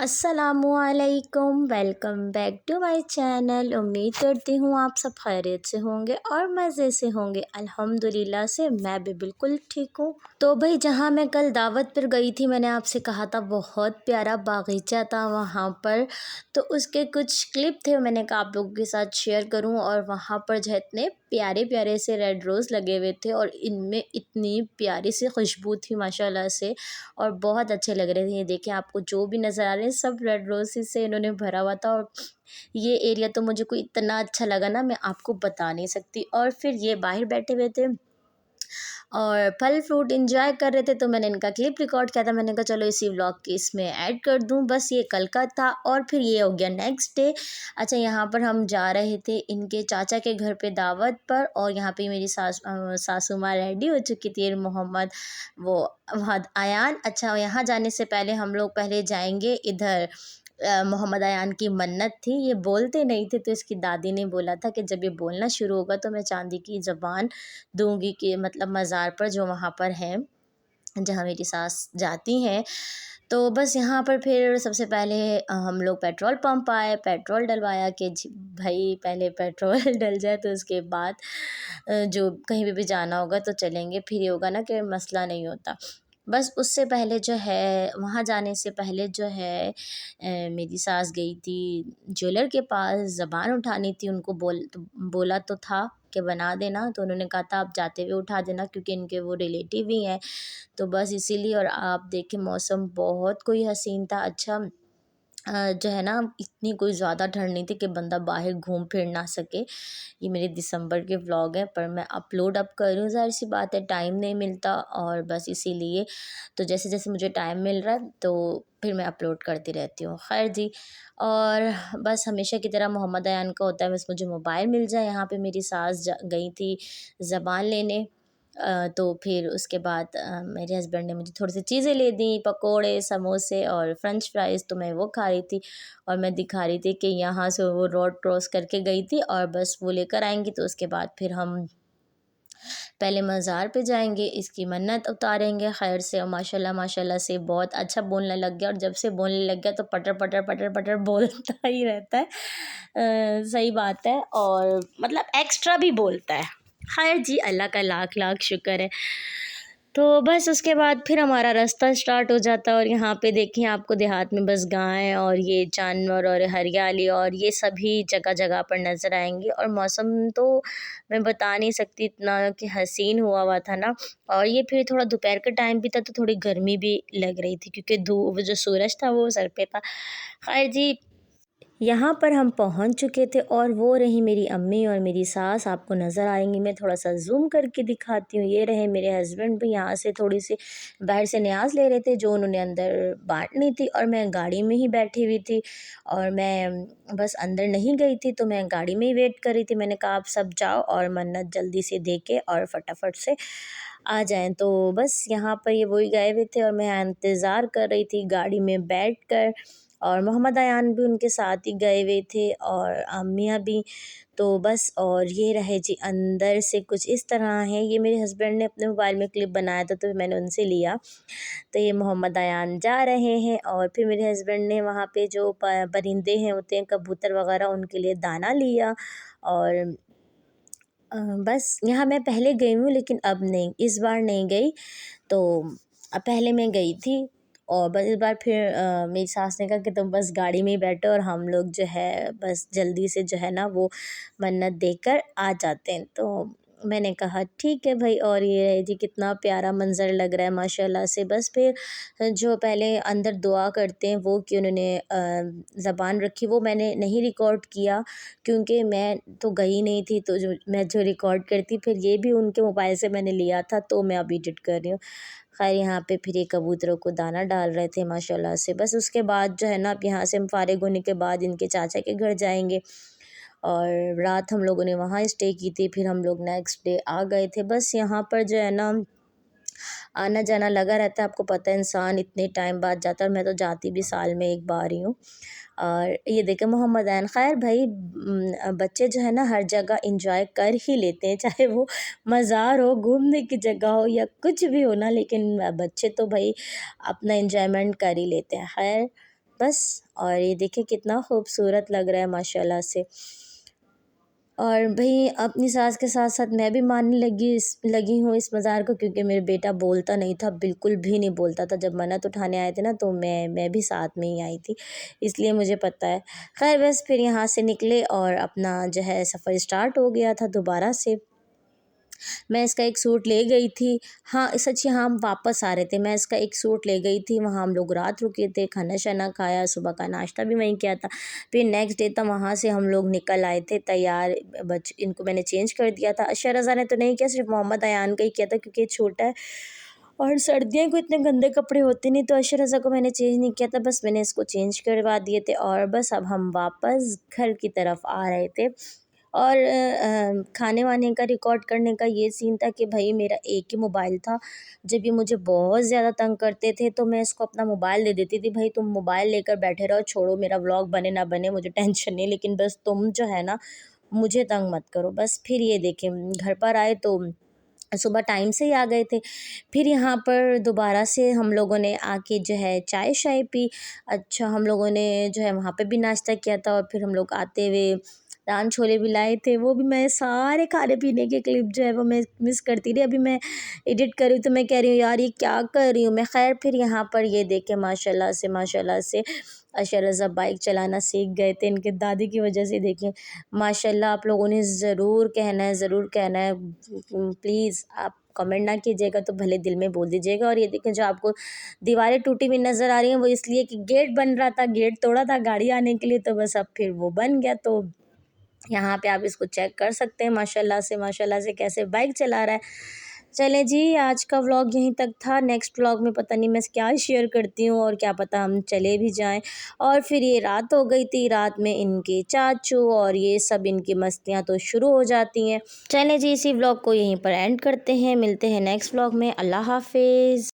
अस्सलामुअलैकुम, welcome back to my channel. उम्मीद करती हूँ आप सब खैरियत से होंगे और मज़े से होंगे। अल्हम्दुलिल्लाह से मैं भी बिल्कुल ठीक हूँ। तो भाई जहाँ मैं कल दावत पर गई थी, मैंने आपसे कहा था बहुत प्यारा बागीचा था वहाँ पर। तो उसके कुछ क्लिप थे, मैंने कहा आप लोगों के साथ शेयर करूँ। और वहाँ पर जो है इतने प्यारे प्यारे से रेड रोज़ लगे हुए थे और इनमें इतनी प्यारी सी खुशबू थी माशाल्लाह से, और बहुत अच्छे लग रहे थे। ये देखें, आपको जो भी नज़र आ रहे हैं सब रेड रोज़ेस से इन्होंने भरा हुआ था। और ये एरिया तो मुझे कोई इतना अच्छा लगा ना, मैं आपको बता नहीं सकती। और फिर ये बाहर बैठे हुए थे और फल फ्रूट एंजॉय कर रहे थे, तो मैंने इनका क्लिप रिकॉर्ड किया था। मैंने कहा चलो इसी व्लॉग के इसमें ऐड कर दूं। बस ये कल का था और फिर ये हो गया नेक्स्ट डे। अच्छा, यहाँ पर हम जा रहे थे इनके चाचा के घर पे दावत पर, और यहाँ पे मेरी सासू माँ रेडी हो चुकी थी, मोहम्मद वो वहाँ आयान। अच्छा, यहाँ जाने से पहले हम लोग पहले जाएंगे इधर। मोहम्मद अयान की मन्नत थी, ये बोलते नहीं थे, तो इसकी दादी ने बोला था कि जब ये बोलना शुरू होगा तो मैं चांदी की ज़बान दूंगी, कि मतलब मज़ार पर जो वहाँ पर है जहाँ मेरी सास जाती हैं। तो बस यहाँ पर फिर सबसे पहले हम लोग पेट्रोल पंप आए, पेट्रोल डलवाया कि भाई पहले पेट्रोल डल जाए तो उसके बाद जो कहीं भी जाना होगा तो चलेंगे, फिर ये होगा ना कि मसला नहीं होता। बस उससे पहले जो है, वहाँ जाने से पहले जो है मेरी सास गई थी ज्वेलर के पास, ज़बान उठानी थी। उनको बोला तो था कि बना देना, तो उन्होंने कहा था आप जाते हुए उठा देना, क्योंकि इनके वो रिलेटिव ही हैं। तो बस इसीलिए। और आप देखें मौसम बहुत कोई हसीन था। अच्छा, जो है ना, इतनी कोई ज़्यादा ठंड नहीं थी कि बंदा बाहर घूम फिर ना सके। ये मेरे दिसंबर के व्लॉग हैं, पर मैं अपलोड अब कर रही हूँ, ज़ाहिर सी बात है टाइम नहीं मिलता, और बस इसीलिए। तो जैसे जैसे मुझे टाइम मिल रहा है तो फिर मैं अपलोड करती रहती हूँ। खैर जी, और बस हमेशा की तरह मोहम्मद अयान का होता है बस मुझे मोबाइल मिल जाए। यहाँ पे मेरी सास गई थी ज़बान लेने। तो फिर उसके बाद मेरे हस्बैंड ने मुझे थोड़ी सी चीज़ें ले दी, पकोड़े, समोसे और फ्रेंच फ्राइज़, तो मैं वो खा रही थी। और मैं दिखा रही थी कि यहाँ से वो रोड क्रॉस करके गई थी और बस वो लेकर आएंगी, तो उसके बाद फिर हम पहले मज़ार पे जाएंगे, इसकी मन्नत उतारेंगे खैर से। और माशाल्लाह माशाल्लाह से बहुत अच्छा बोलने लग गया, और जब से बोलने लग गया तो पटर पटर पटर पटर बोलता ही रहता है। सही बात है, और मतलब एक्स्ट्रा भी बोलता है। खैर जी, अल्लाह का लाख लाख शुक्र है। तो बस उसके बाद फिर हमारा रास्ता स्टार्ट हो जाता है, और यहाँ पे देखिए आपको देहात में बस गाय और ये जानवर और हरियाली और ये सभी जगह जगह पर नज़र आएंगे। और मौसम तो मैं बता नहीं सकती, इतना कि हसीन हुआ हुआ था ना। और ये फिर थोड़ा दोपहर का टाइम भी था, तो थोड़ी गर्मी भी लग रही थी, क्योंकि धूप जो सूरज था वो सर पे था। खैर जी, यहाँ पर हम पहुँच चुके थे, और वो रही मेरी अम्मी और मेरी सास, आपको नज़र आएंगी। मैं थोड़ा सा जूम करके दिखाती हूँ। ये रहे मेरे हस्बैंड भी यहाँ से थोड़ी सी बाहर से न्याज ले रहे थे जो उन्होंने अंदर बांटनी थी, और मैं गाड़ी में ही बैठी हुई थी। और मैं बस अंदर नहीं गई थी, तो मैं गाड़ी में ही वेट कर रही थी। मैंने कहा आप सब जाओ और मन्नत जल्दी से दे के और फटाफट से आ जाएं। तो बस यहाँ पर ये वही गए हुए थे, और मैं इंतज़ार कर रही थी गाड़ी में बैठ कर। और मोहम्मद अयान भी उनके साथ ही गए हुए थे, और अम्मियाँ भी। तो बस, और ये रहे जी अंदर से कुछ इस तरह है। ये मेरे हस्बैंड ने अपने मोबाइल में क्लिप बनाया था, तो मैंने उनसे लिया। तो ये मोहम्मद अयान जा रहे हैं, और फिर मेरे हस्बैंड ने वहाँ पे जो परिंदे हैं होते हैं कबूतर वगैरह, उनके लिए दाना लिया। और बस यहाँ मैं पहले गई हूँ, लेकिन अब नहीं, इस बार नहीं गई। तो पहले मैं गई थी, और बस इस बार फिर मेरी सास ने कहा कि तुम बस गाड़ी में ही बैठो, और हम लोग जो है बस जल्दी से जो है ना वो मन्नत देकर आ जाते हैं। तो मैंने कहा ठीक है भाई। और ये है जी कितना प्यारा मंज़र लग रहा है माशाल्लाह से। बस फिर जो पहले अंदर दुआ करते हैं वो कि उन्होंने ज़बान रखी, वो मैंने नहीं रिकॉर्ड किया, क्योंकि मैं तो गई नहीं थी। तो जो रिकॉर्ड करती, फिर ये भी उनके मोबाइल से मैंने लिया था, तो मैं अब एडिट कर रही हूँ। खैर यहाँ पे फिर ये कबूतरों को दाना डाल रहे थे माशाल्लाह से। बस उसके बाद जो है ना, अब यहाँ से हम फारिग होने के बाद इनके चाचा के घर जाएंगे, और रात हम लोगों ने वहाँ स्टे की थी। फिर हम लोग नेक्स्ट डे आ गए थे। बस यहाँ पर जो है ना आना जाना लगा रहता है। आपको पता है इंसान इतने टाइम बाद जाता है, और मैं तो जाती भी साल में एक बार ही हूँ। और ये देखें मोहम्मद अयान। खैर भाई, बच्चे जो है ना हर जगह इंजॉय कर ही लेते हैं, चाहे वो मज़ार हो, घूमने की जगह हो, या कुछ भी हो ना, लेकिन बच्चे तो भाई अपना इंजॉयमेंट कर ही लेते हैं। खैर बस। और ये देखिए कितना खूबसूरत लग रहा है माशाल्लाह से। और भई अपनी सास के साथ साथ मैं भी मानने लगी हूँ इस मज़ार को, क्योंकि मेरा बेटा बोलता नहीं था, बिल्कुल भी नहीं बोलता था। जब मन्नत उठाने आए थे ना तो मैं भी साथ में ही आई थी, इसलिए मुझे पता है। खैर बस फिर यहाँ से निकले और अपना जो है सफ़र स्टार्ट हो गया था दोबारा से। मैं इसका एक सूट ले गई थी। हाँ, सच्ची हाँ, हम वापस आ रहे थे। मैं इसका एक सूट ले गई थी, वहाँ हम लोग रात रुके थे, खाना-शाना खाया, सुबह का नाश्ता भी वहीं किया था। फिर नेक्स्ट डे तक वहाँ से हम लोग निकल आए थे तैयार। इनको मैंने चेंज कर दिया था। अशा रज़ा ने तो नहीं किया, सिर्फ़ मोहम्मद अयान का ही किया था, क्योंकि ये छोटा है और सर्दियों को इतने गंदे कपड़े होते नहीं, तो अशा रज़ा को मैंने चेंज नहीं किया था। बस मैंने इसको चेंज करवा दिए थे और बस अब हम वापस घर की तरफ आ रहे थे। और खाने-वाने का रिकॉर्ड करने का ये सीन था कि भई मेरा एक ही मोबाइल था। जब ये मुझे बहुत ज़्यादा तंग करते थे तो मैं इसको अपना मोबाइल दे देती थी, भई तुम मोबाइल लेकर बैठे रहो, छोड़ो मेरा व्लॉग बने ना बने मुझे टेंशन नहीं, लेकिन बस तुम जो है ना मुझे तंग मत करो। बस फिर ये देखिए घर पर आए तो सुबह टाइम से ही आ गए थे। फिर यहाँ पर दोबारा से हम लोगों ने आके जो है चाय-शाय पी। अच्छा, हम लोगों ने जो है वहाँ पे भी नाश्ता किया था और फिर हम लोग आते हुए नान छोले भी लाए थे। वो भी मैं सारे खाने-पीने के क्लिप जो है वो मैं मिस करती रही। अभी मैं एडिट कर रही हूँ तो मैं कह रही हूँ यार ये क्या कर रही हूँ मैं। ख़ैर फिर यहाँ पर ये देखें माशाल्लाह से अशा रज़ा बाइक चलाना सीख गए थे इनके दादी की वजह से। देखिए माशाल्लाह, आप लोगों ने ज़रूर कहना है। प्लीज़ आप कमेंट ना कीजिएगा तो भले दिल में बोल दीजिएगा। और ये देखें जो आपको दीवारें टूटी हुई नज़र आ रही हैं वो इसलिए कि गेट बन रहा था, गेट तोड़ा था गाड़ी आने के लिए, तो बस अब फिर वो बन गया। तो यहाँ पे आप इसको चेक कर सकते हैं माशाल्लाह से कैसे बाइक चला रहा है। चलें जी, आज का व्लॉग यहीं तक था। नेक्स्ट व्लॉग में पता नहीं मैं क्या शेयर करती हूँ, और क्या पता हम चले भी जाएँ। और फिर ये रात हो गई थी, रात में इनके चाचू और ये सब इनकी मस्तियाँ तो शुरू हो जाती हैं। चलें जी, इसी व्लॉग को यहीं पर एंड करते हैं, मिलते हैं नेक्स्ट व्लॉग में। अल्लाह हाफ़िज़।